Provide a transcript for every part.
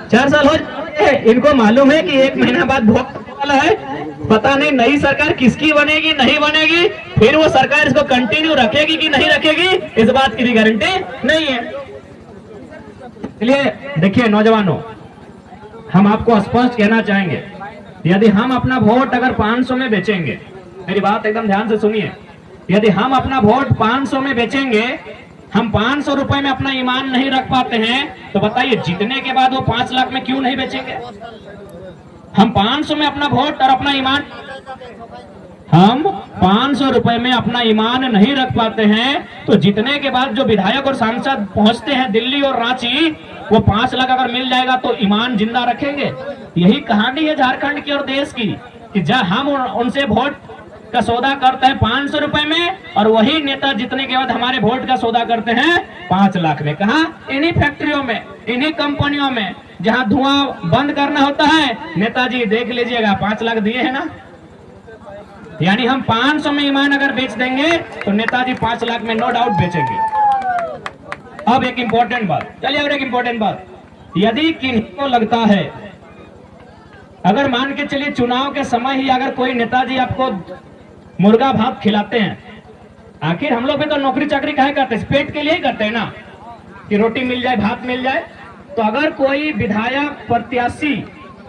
4 साल हो जाए, इनको मालूम है कि 1 महीना बाद वोट होने वाला है, पता नहीं नई सरकार किसकी बनेगी नहीं बनेगी, फिर वो सरकार इसको कंटिन्यू रखेगी कि नहीं रखेगी, इस बात की भी गारंटी नहीं है। इसलिए देखिए नौजवानों, हम आपको स्पष्ट कहना चाहेंगे, यदि हम अपना वोट अगर 500 में बेचेंगे, मेरी बात एकदम ध्यान से सुनिए, यदि हम अपना वोट 500 में बेचेंगे, हम 500 रुपए में अपना ईमान नहीं रख पाते हैं, तो बताइए जीतने के बाद वो 5 लाख में क्यों नहीं बेचेंगे? हम 500 में अपना वोट और अपना ईमान, हम 500 रुपए में अपना ईमान नहीं रख पाते हैं, तो जीतने के बाद जो विधायक और सांसद पहुंचते हैं दिल्ली और रांची, वो 5 लाख अगर मिल जाएगा तो ईमान जिंदा रखेंगे। यही कहानी है झारखंड की और देश की, कि जब हम उनसे वोट का सौदा करते हैं 500 रुपए में, और वही नेता जीतने के बाद हमारे वोट का सौदा करते हैं 5 लाख में। कहा? इन्हीं फैक्ट्रियों में, इन्हीं कंपनियों में, जहां धुआं बंद करना होता है, नेताजी देख लीजिएगा 5 लाख दिए है ना। यानी हम 500 में ईमान अगर बेच देंगे तो नेताजी 5 लाख में नो डाउट बेचेंगे। अब एक इंपॉर्टेंट बात, चलिए और एक इंपॉर्टेंट बात, यदि किन्हीं को लगता है, अगर मान के चलिए चुनाव के समय ही अगर कोई नेताजी आपको मुर्गा भात खिलाते हैं, आखिर हम लोग भी तो नौकरी चाकरी काहे करते हैं, पेट के लिए ही करते हैं ना, कि रोटी मिल जाए भात मिल जाए। तो अगर कोई विधायक प्रत्याशी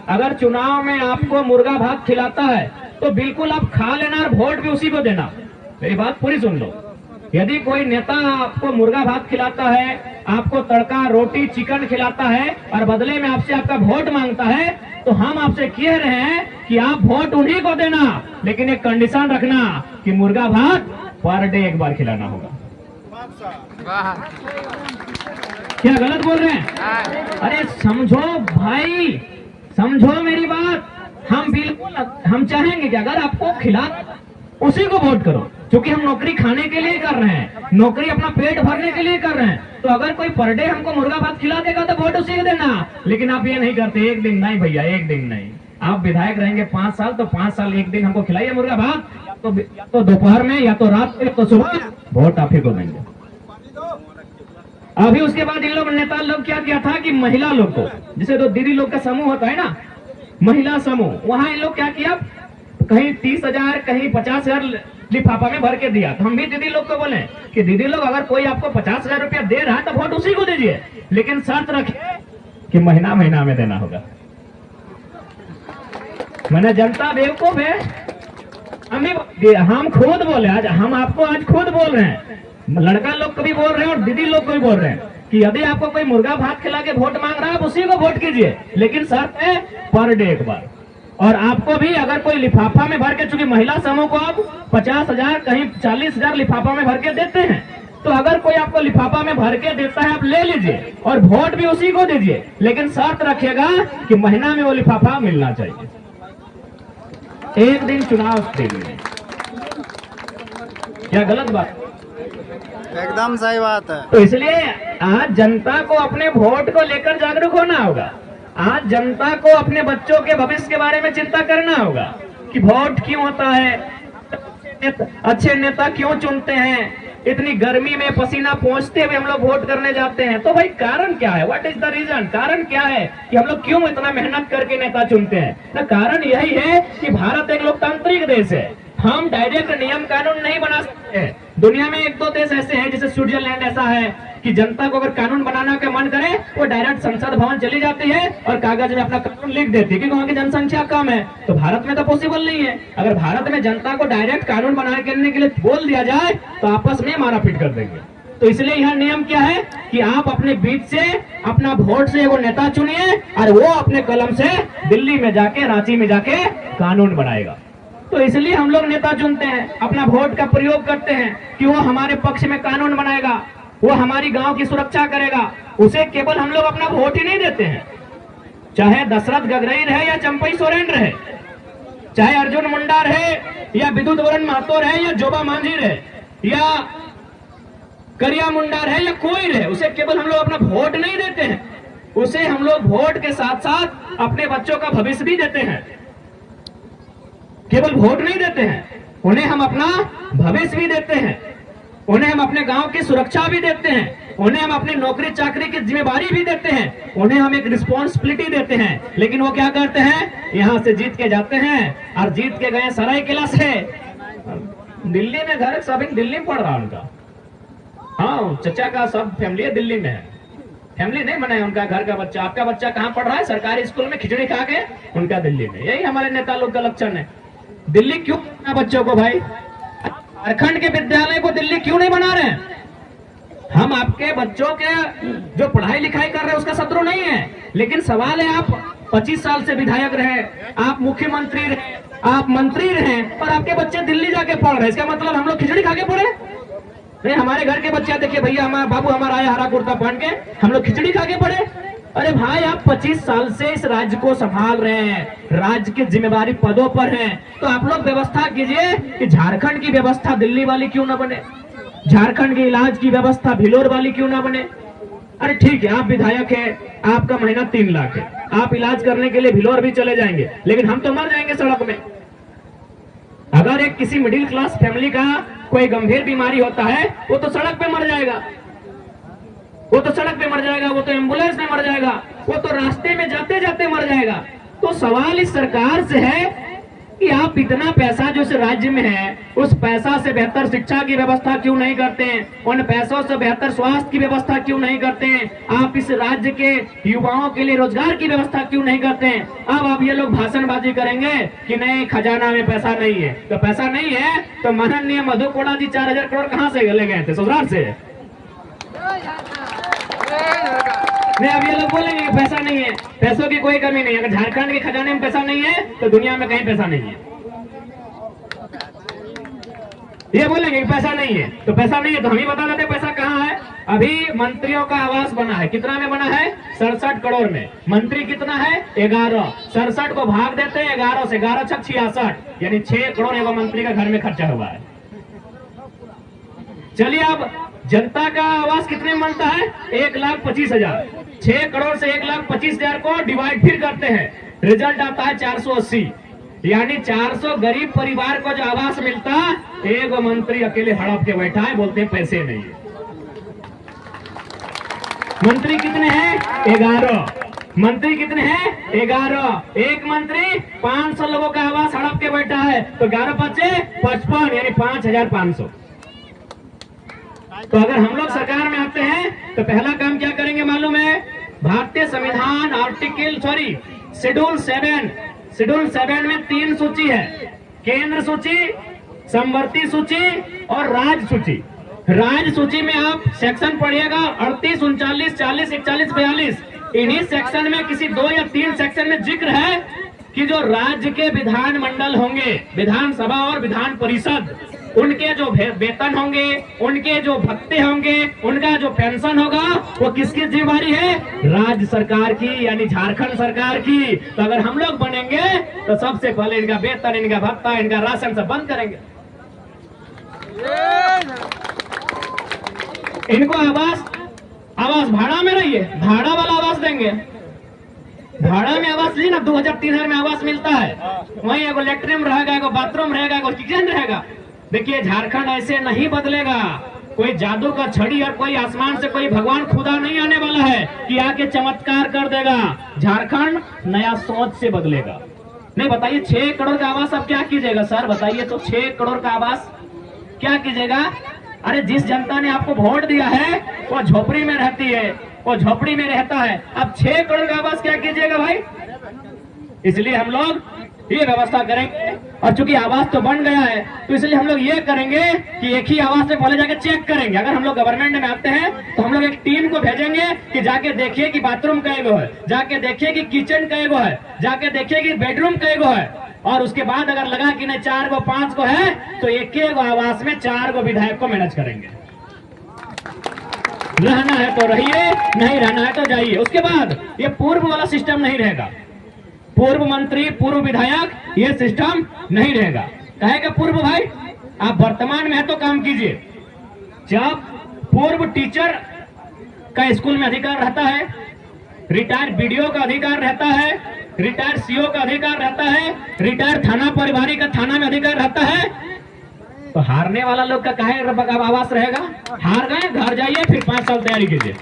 अगर चुनाव में आपको मुर्गा भात खिलाता है तो बिल्कुल आप खा लेना और वोट भी उसी को देना। मेरी बात पूरी सुन लो, यदि कोई नेता आपको मुर्गा भात खिलाता है, आपको तड़का रोटी चिकन खिलाता है और बदले में आपसे आपका वोट मांगता है, तो हम आपसे कह रहे हैं कि आप वोट उन्हीं को देना, लेकिन एक कंडीशन रखना कि मुर्गा भात पर डे 1 बार खिलाना होगा। क्या गलत बोल रहे हैं? अरे समझो भाई, समझो मेरी बात। हम बिल्कुल हम चाहेंगे कि अगर आपको खिला उसी को वोट करो, क्योंकि हम नौकरी खाने के लिए कर रहे हैं, नौकरी अपना पेट भरने के लिए कर रहे हैं। तो अगर कोई पर डे हमको मुर्गा भात खिला देगा तो वोट उसी को देना। लेकिन आप ये नहीं करते, 1 दिन नहीं भैया, 1 दिन नहीं। आप विधायक रहेंगे 5 साल, तो 5 साल 1 दिन हमको खिलाइए मुर्गा भात, या तो दोपहर में, या तो रात में, या तो सुबह, वोट आप ही को देंगे। अभी उसके बाद इन लोग नेता लोग क्या किया था कि महिला लोग को, जिसे तो दीदी लोग का समूह होता है ना, महिला समूह, वहां इन लोग क्या किया, कहीं 30,000 कहीं 50,000 लिफाफा में भर के दिया। तो हम भी दीदी लोग को बोले कि दीदी लोग अगर कोई आपको 50,000 रुपया दे रहा है तो वोट उसी को दीजिए, लेकिन शर्त रखिए कि महीना महीना में देना होगा। मैंने जनता बेवकूफ है, हम खुद बोले, आज हम आपको आज खुद बोल रहे हैं, लड़का लोग को भी बोल रहे हैं और दीदी लोग को भी बोल रहे हैं कि यदि आपको कोई मुर्गा भात खिला के वोट मांग रहा है, आप उसी को वोट कीजिए, लेकिन शर्त है पर डे 1 बार। और आपको भी अगर कोई लिफाफा में भर के, चूंकि महिला समूह को आप 50,000 कहीं 40,000 लिफाफा में भर के देते हैं, तो अगर कोई आपको लिफाफा में भर के देता है आप ले लीजिए और वोट भी उसी को दीजिए, लेकिन शर्त रखिएगा कि महीना में वो लिफाफा मिलना चाहिए। 1 दिन चुनाव देंगे, क्या गलत बात? एकदम सही बात है। तो इसलिए आज जनता को अपने वोट को लेकर जागरूक होना होगा। आज जनता को अपने बच्चों के भविष्य के बारे में चिंता करना होगा कि वोट क्यों होता है, अच्छे नेता क्यों चुनते हैं, इतनी गर्मी में पसीना पहुंचते हुए हम लोग वोट करने जाते हैं, तो भाई कारण क्या है, व्हाट इज द रीजन, कारण क्या है कि हम लोग क्यों इतना मेहनत करके नेता चुनते हैं? ना कारण यही है कि भारत एक लोकतांत्रिक देश है, हम डायरेक्ट नियम कानून नहीं बना सकते हैं। दुनिया में 1-2 देश ऐसे हैं, जैसे स्विट्जरलैंड ऐसा है कि जनता को अगर कानून बनाना का मन करे वो डायरेक्ट संसद भवन चली जाती है और कागज में अपना कानून लिख देती है, क्योंकि वहाँ की जनसंख्या कम है। तो भारत में तो पॉसिबल नहीं है। अगर भारत में जनता को डायरेक्ट कानून बनाने के लिए बोल दिया जाए तो आपस में मारा पीट कर देंगे। तो इसलिए यह नियम क्या है कि आप अपने बीच से, अपना वोट से वो नेता चुनिए और वो अपने कलम से दिल्ली में जाके, रांची में जाके कानून बनाएगा। तो इसलिए हम लोग नेता चुनते हैं, अपना वोट का प्रयोग करते हैं कि वो हमारे पक्ष में कानून बनाएगा, वो हमारी गांव की सुरक्षा करेगा। उसे केवल हम लोग अपना वोट ही नहीं देते हैं, चाहे दशरथ गगरई रहे या चंपई सोरेन रहे, चाहे अर्जुन मुंडा रहे या विद्युत वरण महतो रहे या जोबा मांझी रहे या करिया मुंडा रहे या कोई रहे, उसे केवल हम लोग अपना वोट नहीं देते हैं, उसे हम लोग वोट के साथ साथ अपने बच्चों का भविष्य भी देते हैं। केवल वोट नहीं देते हैं, उन्हें हम अपना भविष्य भी देते हैं, उन्हें हम अपने गांव की सुरक्षा भी देते हैं, उन्हें हम अपनी नौकरी चाकरी की जिम्मेदारी भी देते हैं, उन्हें हम एक रिस्पॉन्सिबिलिटी देते हैं, लेकिन वो क्या करते हैं, यहाँ से जीत के जाते हैं और जीत के गए सरायकेला से दिल्ली में घर, सब दिल्ली में पढ़ रहा उनका। हाँ, चचा का सब फैमिली दिल्ली में है, फैमिली नहीं बना है उनका, घर का बच्चा। आपका बच्चा कहाँ पढ़ रहा है? सरकारी स्कूल में खिचड़ी खा के, उनका दिल्ली में। यही हमारे नेता लोग का लक्षण है। दिल्ली क्यों बच्चों को भाई, झारखंड के विद्यालय को दिल्ली क्यों नहीं बना रहे? हम आपके बच्चों के जो पढ़ाई लिखाई कर रहे हैं उसका शत्रु नहीं है, लेकिन सवाल है आप 25 साल से विधायक रहे, आप मुख्यमंत्री रहे, आप मंत्री रहे, और आपके बच्चे दिल्ली जाके पढ़ रहे हैं। इसका मतलब हम लोग खिचड़ी खा के पढ़े नहीं? हमारे घर के बच्चे देखिए भैया, हमारा बाबू हमारा आया हरा कुर्ता पहन के, हम लोग खिचड़ी खा के पढ़े? अरे भाई, आप 25 साल से इस राज्य को संभाल रहे हैं, राज्य की जिम्मेदारी पदों पर हैं, तो आप लोग व्यवस्था कीजिए कि झारखंड की व्यवस्था दिल्ली वाली क्यों ना बने, झारखंड के इलाज की व्यवस्था भिलोर वाली क्यों ना बने। अरे ठीक है, आप विधायक हैं, आपका महीना 3 लाख है, आप इलाज करने के लिए भिलोर भी चले जाएंगे, लेकिन हम तो मर जाएंगे सड़क में। अगर एक किसी मिडिल क्लास फैमिली का कोई गंभीर बीमारी होता है, वो तो सड़क पे मर जाएगा, वो तो सड़क पे मर जाएगा, वो तो एम्बुलेंस में मर जाएगा, वो तो रास्ते में जाते जाते मर जाएगा। तो सवाल इस सरकार से है कि आप इतना पैसा जो इस राज्य में है, उस पैसा से बेहतर शिक्षा की व्यवस्था क्यों नहीं करते हैं? उन पैसों से बेहतर स्वास्थ्य की व्यवस्था क्यों नहीं करते हैं? आप इस राज्य के युवाओं के लिए रोजगार की व्यवस्था क्यों नहीं करते हैं? अब आप ये लोग भाषणबाजी करेंगे कि नहीं, खजाना में पैसा नहीं है। तो पैसा नहीं है तो माननीय मधु कोड़ा जी 4000 करोड़ कहाँ से ले गए थे? ससुराल से। नहीं, अब ये लोग बोलेंगे कि पैसा नहीं है, पैसों की कोई कमी नहीं है। अगर झारखंड के खजाने में पैसा नहीं है तो दुनिया में कहीं पैसा नहीं है। ये बोलेंगे कि पैसा नहीं है, तो पैसा नहीं है तो हम ही बता देते पैसा कहाँ है। अभी मंत्रियों का आवास बना है, कितना में बना है? 67 करोड़ में। मंत्री कितना है? 11। 67 को भाग देते हैं 11 से, 11 छक 66, यानी 6 करोड़ एवं मंत्री का घर में खर्चा हुआ है। चलिए, अब जनता का आवास कितने में बनता है? 1,25,000। 6 करोड़ से 1,25,000 को डिवाइड फिर करते हैं, रिजल्ट आता है 480, यानी 400 गरीब परिवार को जो आवास मिलता, एक मंत्री अकेले हड़प के बैठा है, बोलते हैं पैसे नहीं है। मंत्री कितने हैं? 11। मंत्री कितने हैं? 11। एक मंत्री 500 लोगों का आवास हड़प के बैठा है, तो 11 बचे 55, यानी 5,500। तो अगर हम लोग सरकार में आते हैं तो पहला काम क्या करेंगे मालूम है? भारतीय संविधान शेड्यूल 7 में 3 सूची है, केंद्र सूची, समवर्ती सूची और राज्य सूची। राज्य सूची में आप सेक्शन पढ़िएगा 38, 39, 40, 41, 42। इन्हीं सेक्शन में किसी 2 या 3 सेक्शन में जिक्र है कि जो राज्य के विधान मंडल होंगे, विधानसभा और विधान परिषद, उनके जो वेतन होंगे, उनके जो भत्ते होंगे, उनका जो पेंशन होगा, वो किसकी जिम्मेदारी है? राज्य सरकार की, यानी झारखंड सरकार की। तो अगर हम लोग बनेंगे तो सबसे पहले इनका वेतन, इनका भत्ता, इनका राशन सब बंद करेंगे। इनको आवास भाड़ा में रहिए, भाड़ा वाला आवास देंगे। भाड़ा में आवास ली ना, 2000-3000 में आवास मिलता है, वहीं एगो लेटरिन रहेगा, एगो बाथरूम रहेगा, एगो किचन रहेगा। देखिए, झारखंड ऐसे नहीं बदलेगा। कोई जादू का छड़ी और कोई आसमान से कोई भगवान खुदा नहीं आने वाला है कि आके चमत्कार कर देगा। झारखंड नया सोच से बदलेगा। नहीं, बताइए 6 करोड़ का आवास अब क्या कीजिएगा सर? बताइए तो 6 करोड़ का आवास क्या कीजिएगा? अरे जिस जनता ने आपको वोट दिया है वो झोपड़ी में रहती है, वो झोपड़ी में रहता है, अब 6 करोड़ का आवास क्या कीजिएगा भाई? इसलिए हम लोग ये व्यवस्था करेंगे, और चूंकि आवास तो बन गया है तो इसलिए हम लोग ये करेंगे कि एक ही आवास से पहले जाके चेक करेंगे। अगर हम लोग गवर्नमेंट में आते हैं तो हम लोग एक टीम को भेजेंगे कि जाके देखिए कि बाथरूम कैगो है, जाके देखिए कि किचन कैगो है, जाके देखिए कि बेडरूम कैगो है, और उसके बाद अगर लगा कि नहीं 4 को 5 को है तो एक आवास में 4 को विधायक को मैनेज करेंगे। रहना है तो रहिए, नहीं रहना है तो जाइए। उसके बाद ये पूर्व वाला सिस्टम नहीं रहेगा, पूर्व मंत्री, पूर्व विधायक, ये सिस्टम नहीं रहेगा। कहेगा पूर्व भाई, आप वर्तमान में है तो काम कीजिए। जब पूर्व टीचर का स्कूल में अधिकार रहता है, रिटायर्ड बीडीओ का अधिकार रहता है, रिटायर्ड सीओ का अधिकार रहता है, रिटायर्ड थाना प्रभारी का थाना में अधिकार रहता है, तो हारने वाला लोग का काहे आवास रहेगा? हार गए, घर जाइए, फिर 5 साल तैयारी कीजिए।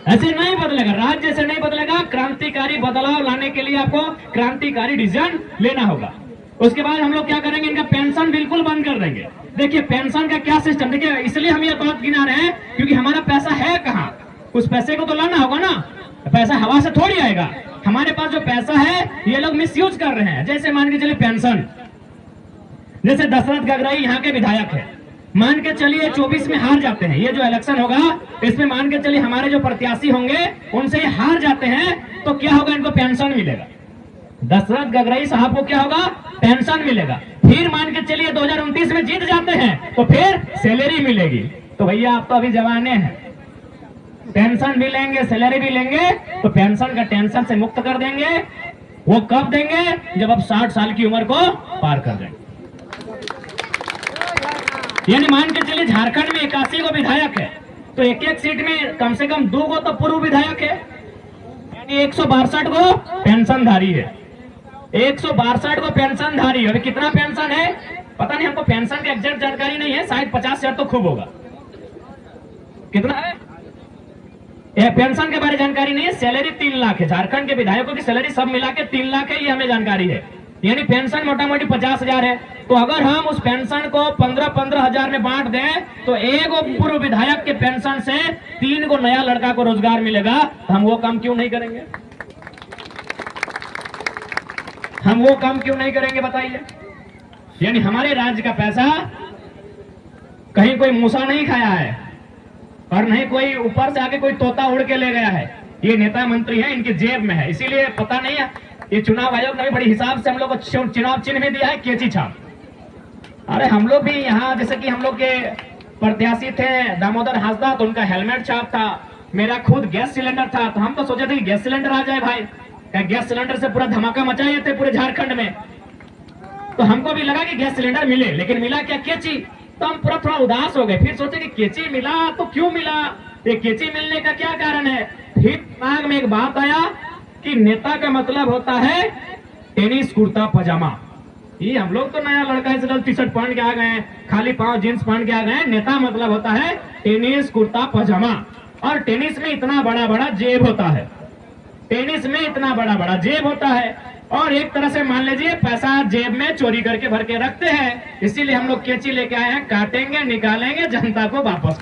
ऐसे नहीं बदलेगा, राज्य से नहीं बदलेगा। क्रांतिकारी बदलाव लाने के लिए आपको क्रांतिकारी डिसीजन लेना होगा। उसके बाद हम लोग क्या करेंगे, इनका पेंशन बिल्कुल बंद कर देंगे। देखिए पेंशन का क्या सिस्टम, देखिए इसलिए हम ये बात गिना रहे हैं क्योंकि हमारा पैसा है कहाँ, उस पैसे को तो लाना होगा ना। पैसा हवा से थोड़ी आएगा। हमारे पास जो पैसा है ये लोग मिसयूज कर रहे हैं। जैसे मान के चलिए पेंशन, जैसे दशरथ गगराई यहाँ के विधायक है, मान के चलिए 24 में हार जाते हैं। ये जो इलेक्शन होगा इसमें मान के चलिए हमारे जो प्रत्याशी होंगे उनसे ये हार जाते हैं, तो क्या होगा, इनको पेंशन मिलेगा। दशरथ गगराई साहब को क्या होगा, पेंशन मिलेगा। फिर मान के चलिए 2029 में जीत जाते हैं तो फिर सैलरी मिलेगी। तो भैया आप तो अभी जवाने हैं, पेंशन भी लेंगे, सैलरी भी लेंगे, तो पेंशन का टेंशन से मुक्त कर देंगे। वो कब देंगे, जब आप 60 साल की उम्र को पार कर देंगे। यानी मान के चलिए झारखंड में 81 को विधायक है, तो एक एक सीट में कम से कम 2 को तो पूर्व विधायक है, यानी 162 को पेंशनधारी है। 162 को पेंशनधारी। अभी कितना पेंशन है पता नहीं, हमको पेंशन की एग्जैक्ट जानकारी नहीं है, शायद 50,000 तो खूब होगा। कितना है ये पेंशन के बारे में जानकारी नहीं है। सैलरी 3 लाख है, झारखंड के विधायकों की सैलरी सब मिला के 3 लाख है, ये हमें जानकारी है। यानी पेंशन मोटा मोटी 50,000 है। तो अगर हम उस पेंशन को 15-15 हजार में बांट दें तो एक पूर्व विधायक के पेंशन से 3 को नया लड़का को रोजगार मिलेगा। तो हम वो काम क्यों नहीं करेंगे, हम वो काम क्यों नहीं करेंगे बताइए। यानी हमारे राज्य का पैसा कहीं कोई मूसा नहीं खाया है और नहीं कोई ऊपर से आके कोई तोता उड़ के ले गया है। ये नेता मंत्री है, इनकी जेब में है, इसीलिए पता नहीं है। ये चुनाव आयोग ने भी बड़ी हिसाब से हम लोग को चुनाव चिन्ह में दिया है, केची छाप। अरे हम लोग भी यहाँ, जैसे कि हम लोग के प्रत्याशी थे दामोदर हांसदा, तो उनका हेलमेट छाप था। मेरा खुद गैस सिलेंडर था, तो हम तो सोचे थे कि गैस सिलेंडर आ जाए भाई। गैस सिलेंडर से पूरा धमाका मचाए थे पूरे झारखंड में। तो हमको भी लगा कि गैस सिलेंडर मिले, लेकिन मिला क्या, केची। तो हम पूरा थोड़ा उदास हो गए। फिर सोचे कि केची मिला तो क्यों मिला, ये केची मिलने का क्या कारण है। फिर दिमाग में एक बात आया कि नेता का मतलब होता है टेनिस कुर्ता पजामा। ये हम लोग तो नया लड़का है, टी शर्ट पहन के आ गए हैं, खाली पांव जींस पहन के आ गए हैं। नेता मतलब होता है टेनिस कुर्ता पजामा। और टेनिस में इतना बड़ा बड़ा जेब होता है, टेनिस में इतना बड़ा बड़ा जेब होता है। और एक तरह से मान लीजिए पैसा जेब में चोरी करके भर के रखते हैं। इसीलिए हम लोग केची लेके आए हैं, काटेंगे, निकालेंगे, जनता को वापस।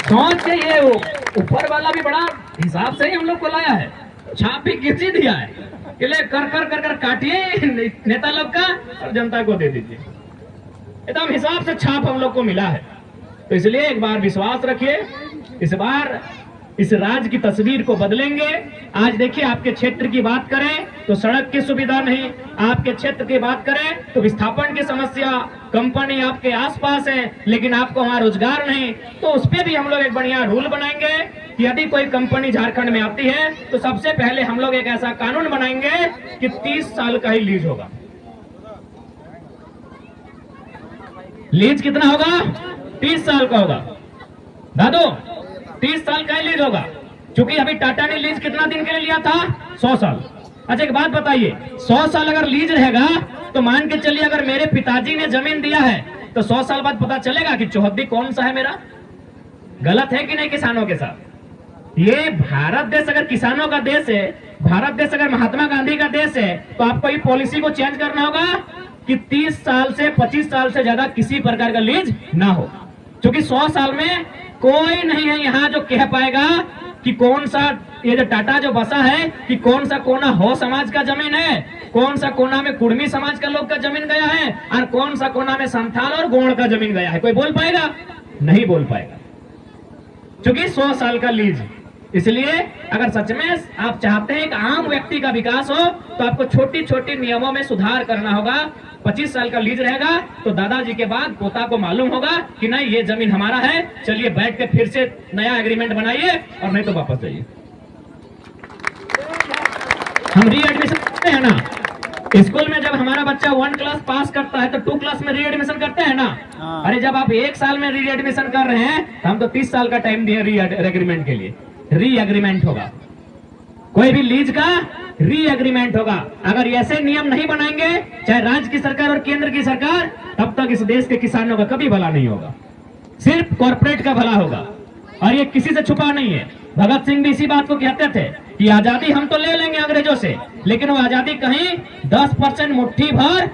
सोच के ये ऊपर वाला भी बड़ा हिसाब से ही हम लोग को लाया है, छाप भी केची दिया है कि ले कर कर कर कर काटिए नेता लोग का और जनता को दे दीजिए। एकदम हिसाब से छाप हम लोग को मिला है। तो इसलिए एक बार विश्वास रखिए, इस बार इस राज्य की तस्वीर को बदलेंगे। आज देखिए आपके क्षेत्र की बात करें तो सड़क की सुविधा नहीं, आपके क्षेत्र की बात करें तो विस्थापन की समस्या, कंपनी आपके आसपास है लेकिन आपको वहां रोजगार नहीं। तो उस पर भी हम लोग एक बढ़िया रूल बनाएंगे कि यदि कोई कंपनी झारखंड में आती है तो सबसे पहले हम लोग एक ऐसा कानून बनाएंगे कि 30 साल का ही लीज होगा। लीज कितना होगा, 30 साल का होगा। दादू 30 साल का ही लीज होगा, क्योंकि अभी टाटा ने लीज कितना दिन के लिए लिया था, 100 साल। अच्छा एक बात बताइए, 100 साल अगर लीज रहेगा तो मान के चलिए अगर मेरे पिताजी ने जमीन दिया है तो 100 साल बाद पता चलेगा कि चौहद्दी कौन सा है मेरा। गलत है कि नहीं किसानों के साथ। ये भारत देश अगर किसानों का देश है, भारत देश अगर महात्मा गांधी का देश है, तो आपको ये पॉलिसी को चेंज करना होगा कि 30 साल से 25 साल से ज्यादा किसी प्रकार का लीज ना हो। क्योंकि 100 साल में कोई नहीं है यहाँ जो कह पाएगा कि कौन सा ये जो टाटा जो बसा है कि कौन सा कोना हो समाज का जमीन है, कौन सा कोना में कुर्मी समाज का लोग का जमीन गया है और कौन सा कोना में संथाल और गोंड का जमीन गया है। कोई बोल पाएगा? नहीं बोल पाएगा, क्योंकि 100 साल का लीज। इसलिए अगर सच में आप चाहते हैं कि आम व्यक्ति का विकास हो तो आपको छोटी छोटी नियमों में सुधार करना होगा। 25 साल का लीज रहेगा तो दादाजी के बाद पोता को मालूम होगा कि नहीं ये जमीन हमारा है, चलिए बैठ के फिर से नया एग्रीमेंट बनाइए और नहीं तो वापस जाइए। हम री एडमिशन करते हैं ना स्कूल में, जब हमारा बच्चा 1 क्लास पास करता है तो 2 क्लास में री एडमिशन करते हैं ना। अरे जब आप 1 साल में री एडमिशन कर रहे हैं तो हम तो 30 साल का टाइम दिए री एग्रीमेंट के लिए। री एग्रीमेंट होगा, कोई भी लीज का री एग्रीमेंट होगा। अगर ऐसे नियम नहीं बनाएंगे, चाहे राज्य की सरकार और केंद्र की सरकार, तब तक इस देश के किसानों का कभी भला नहीं होगा, सिर्फ कॉर्पोरेट का भला होगा। और ये किसी से छुपा नहीं है। भगत सिंह भी इसी बात को कहते थे कि आजादी हम तो ले लेंगे अंग्रेजों से, लेकिन वो आजादी कहीं 10% मुट्ठी भर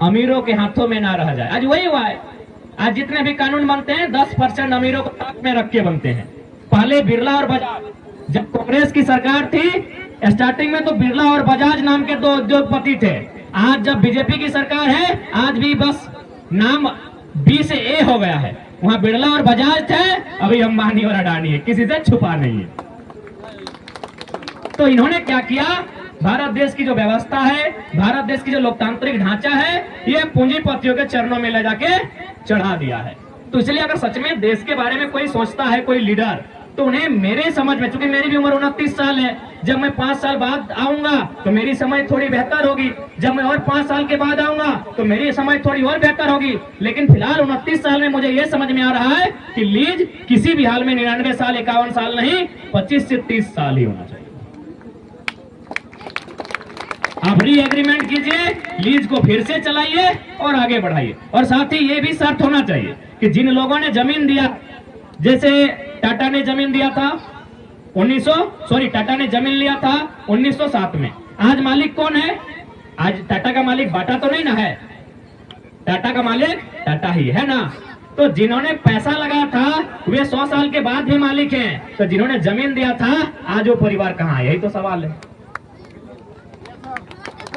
अमीरों के हाथों में ना रह जाए। आज वही हुआ है। आज जितने भी कानून बनते हैं 10% अमीरों को हाथ में रख के बनते हैं। पहले बिरला और बजाज, जब कांग्रेस की सरकार थी स्टार्टिंग में, तो बिरला और बजाज नाम के दो उद्योगपति थे। आज जब बीजेपी की सरकार है, आज भी बस नाम बी से ए हो गया है। वहां बिरला और बजाज थे, अभी अंबानी और अडानी है, किसी से छुपा नहीं है। तो इन्होंने क्या किया, भारत देश की जो व्यवस्था है, भारत देश की जो लोकतांत्रिक ढांचा है, ये पूंजीपतियों के चरणों में ले जाके चढ़ा दिया है। तो इसलिए अगर सच में देश के बारे में कोई सोचता है, कोई लीडर, तो उन्हें मेरे समझ में, चूंकि मेरी भी उम्र 29 साल है, जब मैं 5 साल बाद आऊंगा तो मेरी समझ थोड़ी बेहतर होगी, जब मैं और 5 साल के बाद आऊंगा तो मेरी समझ थोड़ी और बेहतर होगी। लेकिन फिलहाल 29 साल में मुझे यह समझ में आ रहा है कि लीज किसी भी हाल में 99 साल 51 साल नहीं, 25 से 30 साल ही होना चाहिए। आप री एग्रीमेंट कीजिए, लीज को फिर से चलाइए और आगे बढ़ाइए। और साथ ही ये भी शर्त होना चाहिए कि जिन लोगों ने जमीन दिया, जैसे टाटा ने जमीन दिया था टाटा ने जमीन लिया था 1907 में। आज मालिक कौन है? आज टाटा का मालिक बाटा तो नहीं ना है, टाटा का मालिक टाटा ही है ना। तो जिन्होंने पैसा लगाया था वे 100 साल के बाद भी मालिक हैं। तो जिन्होंने जमीन दिया था, आज वो परिवार कहाँ है? यही तो सवाल है।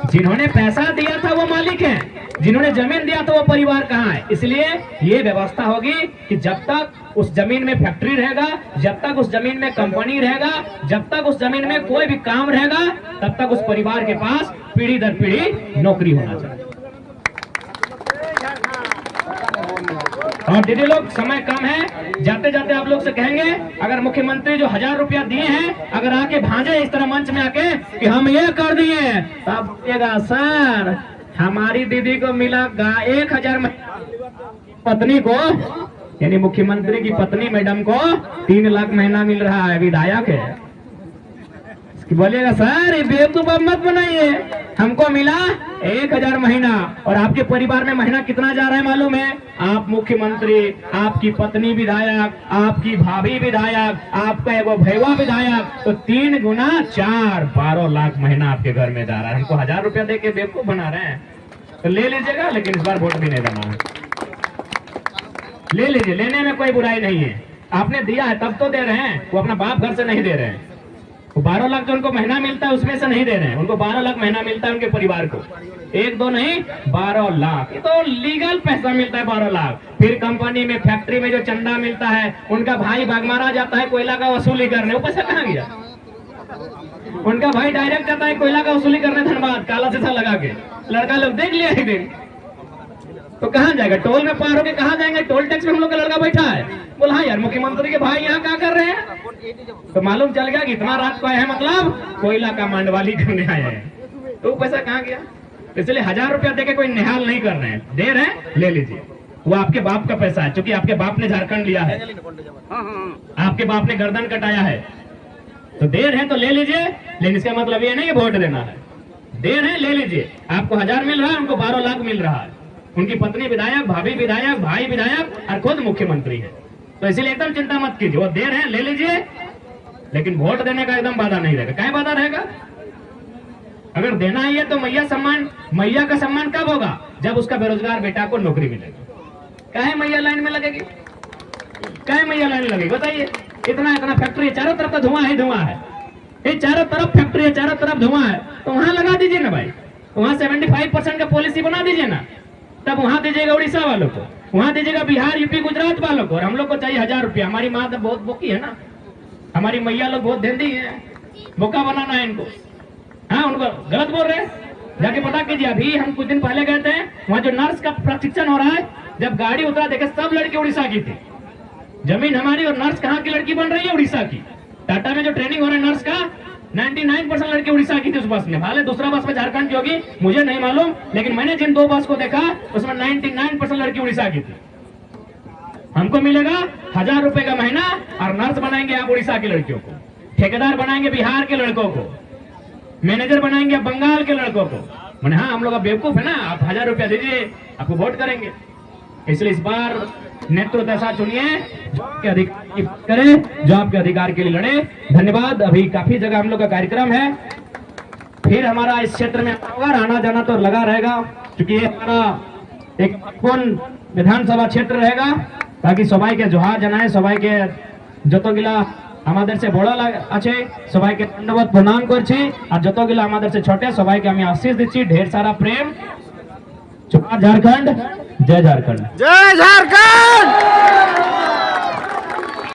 जिन्होंने पैसा दिया था वो मालिक हैं, जिन्होंने जमीन दिया था वो परिवार कहाँ है? इसलिए ये व्यवस्था होगी कि जब तक उस जमीन में फैक्ट्री रहेगा, जब तक उस जमीन में कंपनी रहेगा, जब तक उस जमीन में कोई भी काम रहेगा, तब तक उस परिवार के पास पीढ़ी दर पीढ़ी नौकरी होना चाहिए। और दीदी लोग, समय कम है, जाते जाते आप लोग से कहेंगे, अगर मुख्यमंत्री जो 1000 रुपया दिए हैं, अगर आके भांजे इस तरह मंच में आके कि हम ये कर दिए, तब बोलिएगा सर हमारी दीदी को मिला 1000 पत्नी को, यानी मुख्यमंत्री की पत्नी मैडम को 3 लाख महीना मिल रहा है, विधायक है। बोलिएगा सर ये बेवकूफ मत बनाइए, हमको मिला 1000 महीना। और आपके परिवार में महीना कितना जा रहा है मालूम है? आप मुख्यमंत्री, आपकी पत्नी विधायक, आपकी भाभी विधायक, आपका एगो भैया विधायक, तो 3 गुना 4, 12 लाख महीना आपके घर में जा रहा है। हमको 1000 रुपया दे के बेवकूफ बना रहे हैं, तो ले लीजिएगा, लेकिन इस बार वोट भी नहीं देना है। ले लीजिए, लेने में कोई बुराई नहीं है। आपने दिया है तब तो दे रहे हैं, वो अपना बाप घर से नहीं दे रहे हैं। 12 लाख जो उनको महीना मिलता है उसमें से नहीं दे रहे हैं, उनको 12 लाख महीना मिलता है उनके परिवार को, 1-2 नहीं 12 लाख। ये तो लीगल पैसा मिलता है 12 लाख। फिर कंपनी में, फैक्ट्री में जो चंदा मिलता है, उनका भाई बागमारा जाता है कोयला का वसूली करने, वो पैसा कहाँ गया? उनका भाई डायरेक्ट जाता है कोयला का वसूली करने धनबाद, काला शीशा लगा के। लड़का लोग देख लिया एक दिन, तो कहाँ जाएगा? टोल में पार होके कहाँ जाएंगे? टोल टैक्स में हम लोग का लड़का बैठा है। बोला हाँ यार, मुख्यमंत्री के भाई यहाँ क्या कर रहे हैं? तो मालूम चल गया कि इतना रात को आए हैं, मतलब कोयला का मंडवाली करने आए हैं। तो पैसा कहाँ गया? इसलिए 1000 रुपया देके कोई निहाल नहीं कर रहे हैं, दे रहे हैं, ले लीजिए। वो आपके बाप का पैसा है, क्योंकि आपके बाप ने झारखंड लिया है, आपके बाप ने गर्दन कटाया है, तो दे रहे हैं तो ले लीजिए। लेकिन इसका मतलब ये नहीं कि वोट देना है, दे रहे हैं ले लीजिए। आपको 1000 मिल रहा है, उनको 12 लाख मिल रहा है। उनकी पत्नी विधायक, भाभी विधायक, भाई विधायक और खुद मुख्यमंत्री है। तो इसीलिए एकदम चिंता मत कीजिए, वो दे रहे हैं ले लीजिए, लेकिन वोट देने का एकदम वादा नहीं रहेगा। क्या वादा रहेगा? अगर देना ही है तो मैया का सम्मान कब होगा? जब उसका बेरोजगार बेटा को नौकरी मिलेगी। काहे मैया लाइन में लगेगी? काहे मैया लाइन लगेगी बताइए? इतना फैक्ट्री, चारों तरफ तो धुआं ही धुआं है, ये चारों तरफ फैक्ट्री है, चारों तरफ धुआं है, तो वहां लगा दीजिए ना भाई। वहां 75% का पॉलिसी बना दीजिए ना, तब वहां दीजिएगा उड़ीसा वालों को, वहां दीजिएगा बिहार, यूपी, गुजरात वालों को। और हम लोग को चाहिए 1000 रुपया। हमारी माँ तो बहुत बोकी है ना, हमारी मैया लोग बहुत धेंधी है, बोका बनाना है इनको। हाँ, उनको गलत बोल रहे हैं, जाके पता कीजिए। अभी हम कुछ दिन पहले गए थे, वहाँ जो नर्स का प्रशिक्षण हो रहा है, जब गाड़ी उतरा देखे सब लड़की उड़ीसा की थी। जमीन हमारी और नर्स कहाँ की लड़की बन रही है? उड़ीसा की। टाटा में जो ट्रेनिंग हो रहा है नर्स का, 99% लड़की उड़ीसा की थी उस बस में। भले दूसरा बस में झारखंड की होगी, मुझे नहीं मालूम, लेकिन मैंने जिन 2 बस को देखा उसमें 99% लड़की उड़ीसा की थी। हमको मिलेगा 1000 रुपए का महीना और नर्स बनाएंगे आप उड़ीसा की लड़कियों को, ठेकेदार बनाएंगे बिहार के लड़कों को। मैनेजर बनाएंगे बंगाल के लड़कों को। मैंने हाँ हम लोग अब बेवकूफ है ना, आप 1000 रुपया दीजिए आपको वोट करेंगे। इसलिए इस बार नेतृत्व ऐसा चुनिए जो आपके अधिकार की बात करे, जो आपके अधिकार के लिए लड़े। धन्यवाद। अभी काफी जगह हम लोग का कार्यक्रम है, फिर हमारा इस क्षेत्र में आना जाना तो लगा रहेगा, क्योंकि ये हमारा एक महत्वपूर्ण विधानसभा क्षेत्र रहेगा। ताकि सबाई के जोहार जानाए, सबाई के যতগুলা আমাদের সে বড় আছে সবাইকে ধন্যবাদ প্রণাম করছি, আর যতগুলা আমাদের সে ছোট সবাইকে আমি আশীষ দিচ্ছি। ঢের সারা প্রেম। জয় ঝাড়খণ্ড, জয় ঝাড়খণ্ড। जय झारखंड।